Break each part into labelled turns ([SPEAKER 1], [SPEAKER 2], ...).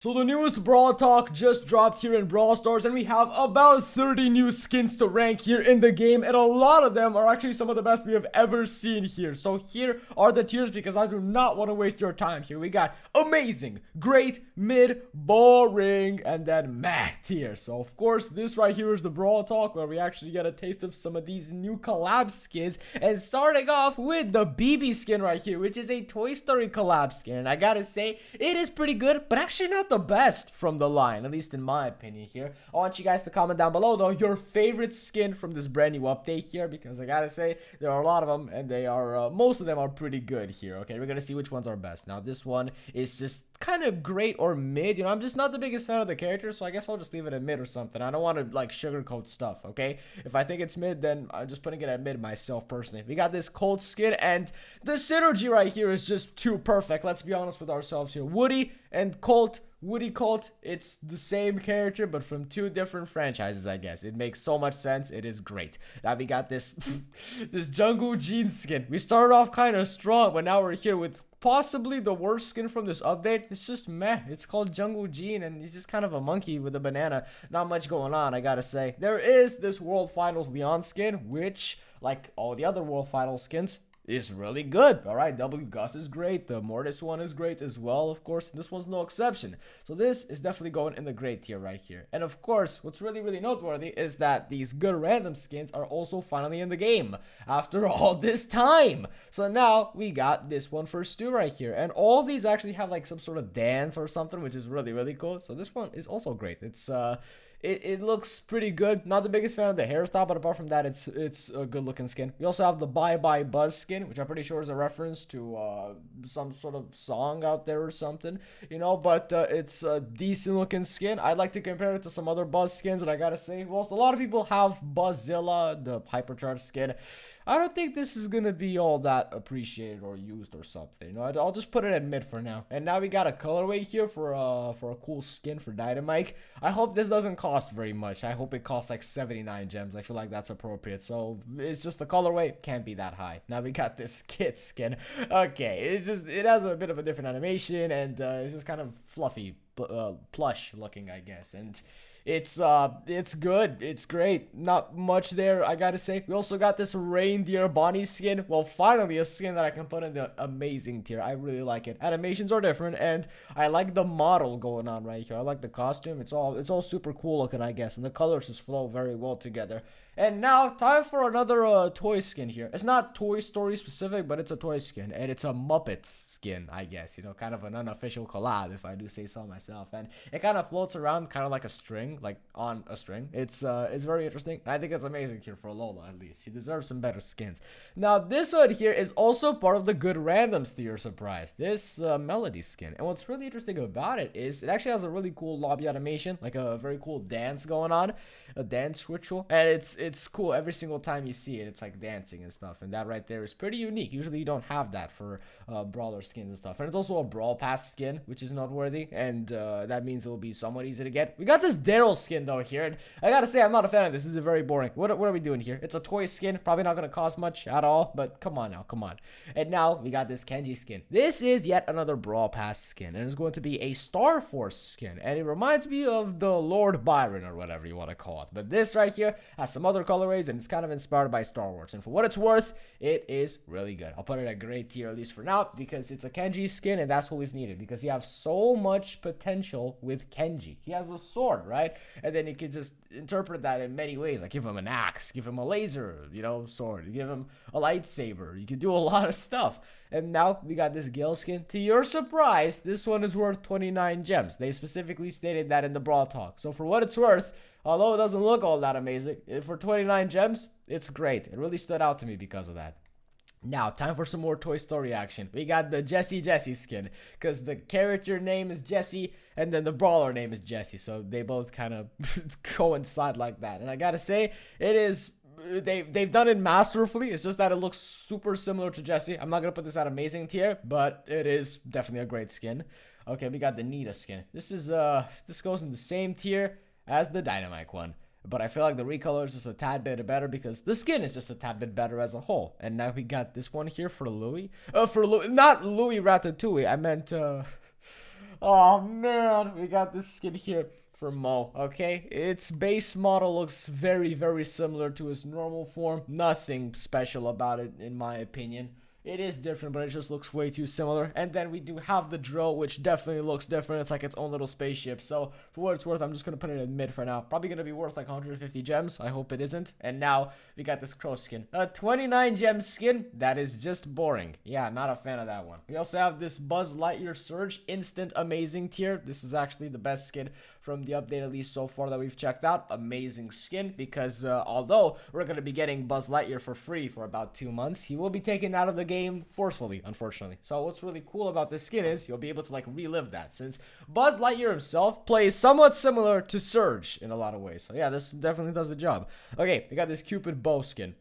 [SPEAKER 1] So the newest Brawl Talk just dropped here in Brawl Stars, and we have about 30 new skins to rank here in the game, and a lot of them are actually some of the best we have ever seen here. So here are the tiers because I do not want to waste your time here. We got amazing, great, mid, boring, and then meh tier. So of course this right here is the Brawl Talk where we actually get a taste of some of these new collab skins, and starting off with the BB skin right here, which is a Toy Story collab skin, and I gotta say it is pretty good, but actually not the best from the line, at least in my opinion here. I want you guys to comment down below though your favorite skin from this brand new update here, because I gotta say there are a lot of them, and they are most of them are pretty good here. Okay, we're gonna see which ones are best. Now this one is just kind of great or mid. You know, I'm just not the biggest fan of the character, so I guess I'll just leave it at mid or something. I don't want to like sugarcoat stuff. Okay, if I think it's mid, then I'm just putting it at mid myself personally. We got this Colt skin, and the synergy right here is just too perfect. Let's be honest with ourselves here. Woody and Colt, Woody Colt, it's the same character but from two different franchises, I guess. It makes so much sense. It is great. Now we got this this Jungle Gene skin. We started off kind of strong, but now we're here with possibly the worst skin from this update. It's just meh. It's called Jungle Gene, and he's just kind of a monkey with a banana. Not much going on, I gotta say. There is this World Finals Leon skin, which, like all the other World Finals skins, is really good. All right, W Gus is great. The Mortis one is great as well, of course. This one's no exception. So this is definitely going in the great tier right here. And of course, what's really noteworthy is that these good random skins are also finally in the game after all this time. So now we got this one for Stu right here, and all these actually have like some sort of dance or something, which is really cool. So this one is also great. It looks pretty good. Not the biggest fan of the hairstyle, but apart from that, it's a good looking skin. We also have the Bye Bye Buzz skin, which I'm pretty sure is a reference to some sort of song out there or something, you know. But it's a decent looking skin. I'd like to compare it to some other Buzz skins, and I gotta say, whilst a lot of people have Buzzilla, the hypercharged skin, I don't think this is gonna be all that appreciated or used or something. You know, I'll just put it at mid for now. And now we got a colorway here for a cool skin for Dynamite. I hope this doesn't cost very much. I hope it costs like 79 gems. I feel like that's appropriate. So it's just the colorway, can't be that high. Now we got this Kit skin. Okay, it has a bit of a different animation, and it's just kind of fluffy, plush looking, I guess. And it's good. It's great. Not much there, I gotta say. We also got this Reindeer Bonnie skin. Well, finally a skin that I can put in the amazing tier. I really like it. Animations are different, and I like the model going on right here. I like the costume. It's all super cool looking, I guess, and the colors just flow very well together. And now, time for another toy skin here. It's not Toy Story specific, but it's a toy skin, and it's a Muppets skin, I guess. You know, kind of an unofficial collab, if I do say so myself. And it kind of floats around kind of like a string, like on a string. It's very interesting. I think it's amazing here for Lola, at least. She deserves some better skins. Now, this one here is also part of the good randoms to your surprise. This Melody skin. And what's really interesting about it is it actually has a really cool lobby animation, like a very cool dance going on, a dance ritual, and it's cool every single time you see it. It's like dancing and stuff, and that right there is pretty unique. Usually you don't have that for brawler skins and stuff. And it's also a Brawl Pass skin, which is noteworthy, and that means it will be somewhat easy to get. We got this Daryl skin though here, and I gotta say I'm not a fan of this. This is very boring. What are we doing here? It's a toy skin, probably not gonna cost much at all, but come on now, come on. And now we got this Kenji skin. This is yet another Brawl Pass skin, and it's going to be a Star Force skin, and it reminds me of the Lord Byron or whatever you want to call it. But this right here has some other colorways, and it's kind of inspired by Star Wars, and for what it's worth, it is really good. I'll put it at great tier, at least for now, because it's a Kenji skin, and that's what we've needed, because you have so much potential with Kenji. He has a sword, right? And then you can just interpret that in many ways, like give him an axe, give him a laser, you know, sword, give him a lightsaber. You can do a lot of stuff. And now we got this Gale skin. To your surprise, this one is worth 29 gems. They specifically stated that in the Brawl Talk. So for what it's worth, although it doesn't look all that amazing, for 29 gems, it's great. It really stood out to me because of that. Now, time for some more Toy Story action. We got the Jessie skin, because the character name is Jessie, and then the brawler name is Jessie, so they both kind of coincide like that. And I gotta say, it is... They've done it masterfully. It's just that it looks super similar to Jessie. I'm not gonna put this at amazing tier, but it is definitely a great skin. Okay, we got the Nita skin. This goes in the same tier as the Dynamite one. But I feel like the recolor is just a tad bit better because the skin is just a tad bit better as a whole. And now we got this one here for Louis. Not Louis Ratatouille. I meant Oh man, we got this skin here for Mo, okay? Its base model looks very, very similar to his normal form. Nothing special about it, in my opinion. It is different, but it just looks way too similar. And then we do have the drill, which definitely looks different. It's like its own little spaceship. So, for what it's worth, I'm just going to put it in mid for now. Probably going to be worth like 150 gems. I hope it isn't. And now, we got this crow skin. A 29 gem skin. That is just boring. Yeah, not a fan of that one. We also have this Buzz Lightyear Surge Instant Amazing tier. This is actually the best skin from the update, at least so far, that we've checked out. Amazing skin, because although we're going to be getting Buzz Lightyear for free for about 2 months, he will be taken out of the game forcefully, unfortunately. So what's really cool about this skin is you'll be able to like relive that, since Buzz Lightyear himself plays somewhat similar to Surge in a lot of ways. So yeah, this definitely does the job. Okay, we got this Cupid bow skin.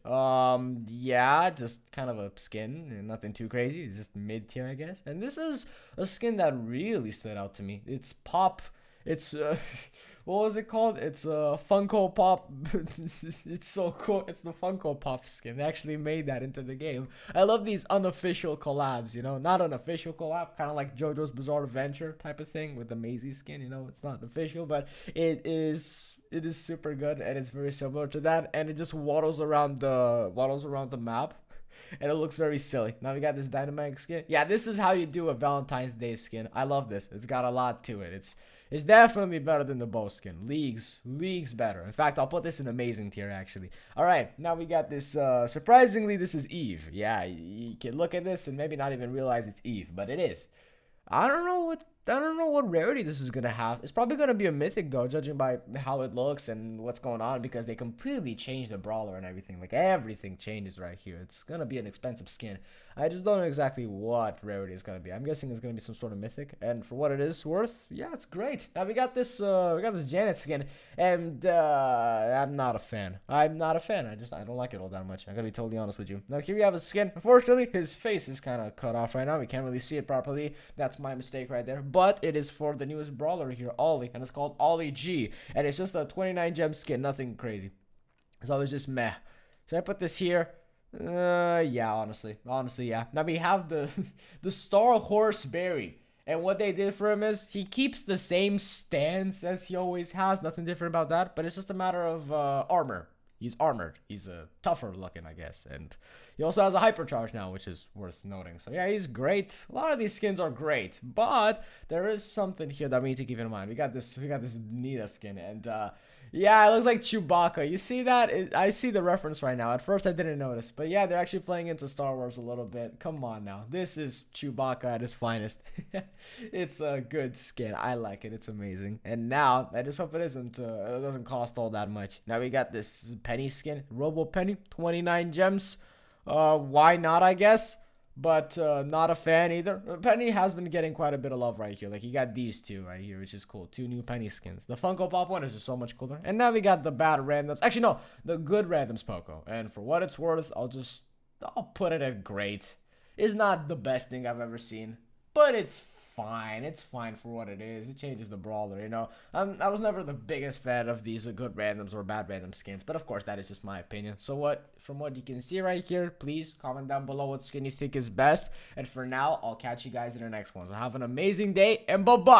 [SPEAKER 1] Yeah, just kind of a skin, nothing too crazy. It's just mid tier, I guess. And this is a skin that really stood out to me. It's pop. It's what was it called? It's Funko Pop. It's so cool. It's the Funko Pop skin. They actually made that into the game. I love these unofficial collabs, you know, not an official collab, kind of like JoJo's Bizarre Adventure type of thing with the Maisie skin. You know, it's not official, but it is super good, and it's very similar to that, and it just waddles around the map. And it looks very silly. Now we got this Dynamite skin. Yeah, this is how you do a Valentine's Day skin. I love this. It's got a lot to it. It's definitely better than the bow skin. Leagues better. In fact, I'll put this in amazing tier, actually. All right, now we got this. Surprisingly, this is Eve. Yeah, you can look at this and maybe not even realize it's Eve, but it is. I don't know what rarity this is gonna have. It's probably gonna be a mythic though, judging by how it looks and what's going on, because they completely changed the brawler and everything. Like everything changes right here. It's gonna be an expensive skin. I just don't know exactly what rarity it's gonna be. I'm guessing it's gonna be some sort of mythic, and for what it is worth, yeah, it's great. Now we got this Janet skin, and I'm not a fan. I don't like it all that much. I gotta be totally honest with you. Now here we have a skin. Unfortunately, his face is kind of cut off right now. We can't really see it properly. That's my mistake right there. But it is for the newest brawler here, Ollie, and it's called Ollie G, and it's just a 29 gem skin, nothing crazy. So it's just meh. Should I put this here? Yeah, honestly, yeah. Now we have the the Star Horse Berry, and what they did for him is he keeps the same stance as he always has. Nothing different about that, but it's just a matter of armor. He's armored. He's tougher looking, I guess, and he also has a hypercharge now, which is worth noting. So yeah, he's great. A lot of these skins are great, but there is something here that we need to keep in mind. We got this Nita skin, and yeah, it looks like Chewbacca. You see that? I see the reference right now. At first, I didn't notice, but yeah, they're actually playing into Star Wars a little bit. Come on now, this is Chewbacca at his finest. It's a good skin. I like it. It's amazing. And now I just hope it doesn't cost all that much. Now we got this Penny skin, Robo Penny, 29 gems. Why not, I guess, but not a fan either. Penny has been getting quite a bit of love right here. Like, you got these two right here, which is cool. 2 new Penny skins. The Funko Pop one is just so much cooler. And now we got the bad randoms. Actually, no, the good randoms Poco. And for what it's worth, I'll put it at great. It's not the best thing I've ever seen, but it's fine. It's fine for what it is. It changes the brawler, you know. I was never the biggest fan of these good randoms or bad random skins, but of course that is just my opinion. So from what you can see right here, please comment down below what skin you think is best. And for now, I'll catch you guys in the next one. So have an amazing day, and bye-bye.